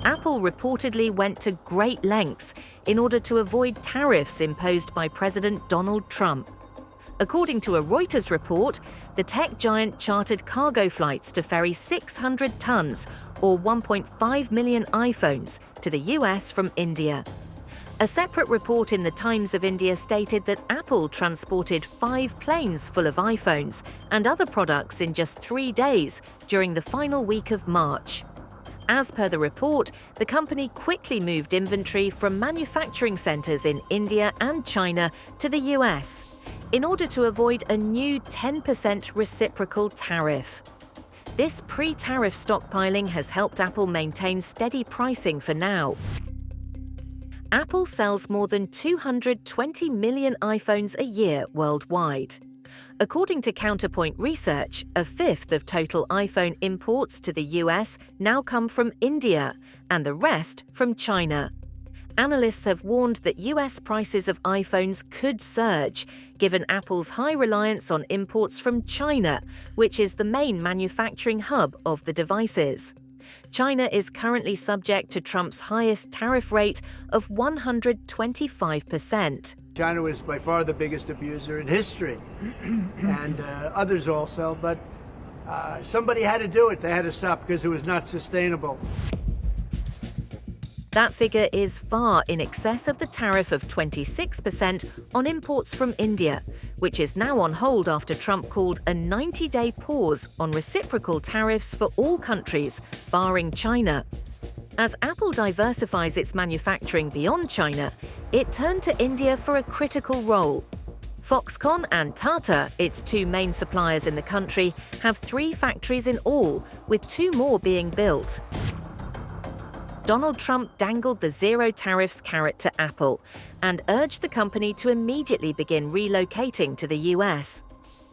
Apple reportedly went to great lengths in order to avoid tariffs imposed by President Donald Trump. According to a Reuters report, the tech giant chartered cargo flights to ferry 600 tons, or 1.5 million iPhones, to the US from India. A separate report in the Times of India stated that Apple transported 5 planes full of iPhones and other products in just 3 days during the final week of March. As per the report, the company quickly moved inventory from manufacturing centers in India and China to the US in order to avoid a new 10% reciprocal tariff. This pre-tariff stockpiling has helped Apple maintain steady pricing for now. Apple sells more than 220 million iPhones a year worldwide. According to Counterpoint Research, a fifth of total iPhone imports to the US now come from India, and the rest from China. Analysts have warned that US prices of iPhones could surge, given Apple's high reliance on imports from China, which is the main manufacturing hub of the devices. China is currently subject to Trump's highest tariff rate of 125%. China was by far the biggest abuser in history, and others also, but somebody had to do it. They had to stop because it was not sustainable. That figure is far in excess of the tariff of 26% on imports from India, which is now on hold after Trump called a 90-day pause on reciprocal tariffs for all countries, barring China. As Apple diversifies its manufacturing beyond China, it turned to India for a critical role. Foxconn and Tata, its 2 main suppliers in the country, have 3 factories in all, with 2 more being built. Donald Trump dangled the zero tariffs carrot to Apple and urged the company to immediately begin relocating to the US.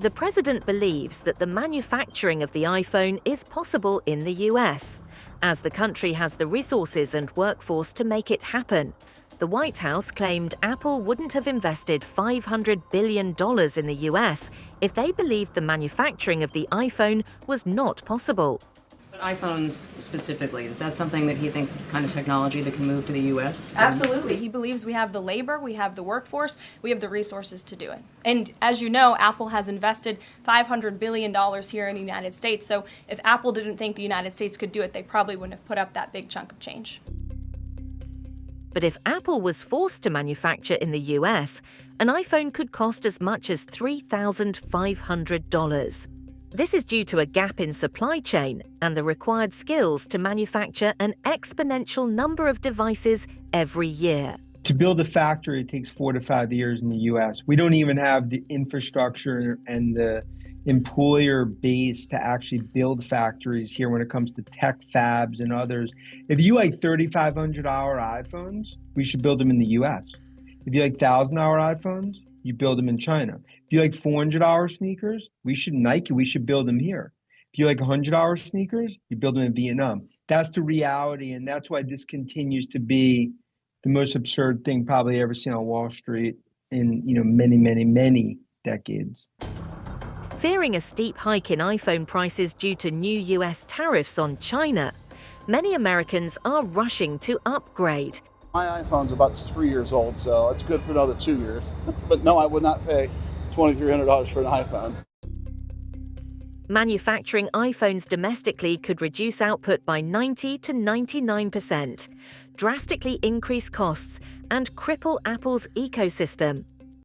The president believes that the manufacturing of the iPhone is possible in the US, as the country has the resources and workforce to make it happen. The White House claimed Apple wouldn't have invested $500 billion in the US if they believed the manufacturing of the iPhone was not possible. iPhones specifically, is that something that he thinks is the kind of technology that can move to the U.S.? Absolutely. He believes we have the labor, we have the workforce, we have the resources to do it. And as you know, Apple has invested $500 billion here in the United States. So if Apple didn't think the United States could do it, they probably wouldn't have put up that big chunk of change. But if Apple was forced to manufacture in the US, an iPhone could cost as much as $3,500. This is due to a gap in supply chain and the required skills to manufacture an exponential number of devices every year. To build a factory, it takes 4 to 5 years in the US. We don't even have the infrastructure and the employer base to actually build factories here when it comes to tech fabs and others. If you like $3,500 iPhones, we should build them in the US. If you like $1,000 iPhones, you build them in China. If you like $400 sneakers, we should build them here. If you like $100 sneakers, you build them in Vietnam. That's the reality, and that's why this continues to be the most absurd thing probably ever seen on Wall Street in many, many, many decades. Fearing a steep hike in iPhone prices due to new US tariffs on China, many Americans are rushing to upgrade. My iPhone's about 3 years old, so it's good for another 2 years. But no, I would not pay $2,300 for an iPhone. Manufacturing iPhones domestically could reduce output by 90 to 99%, drastically increase costs, and cripple Apple's ecosystem.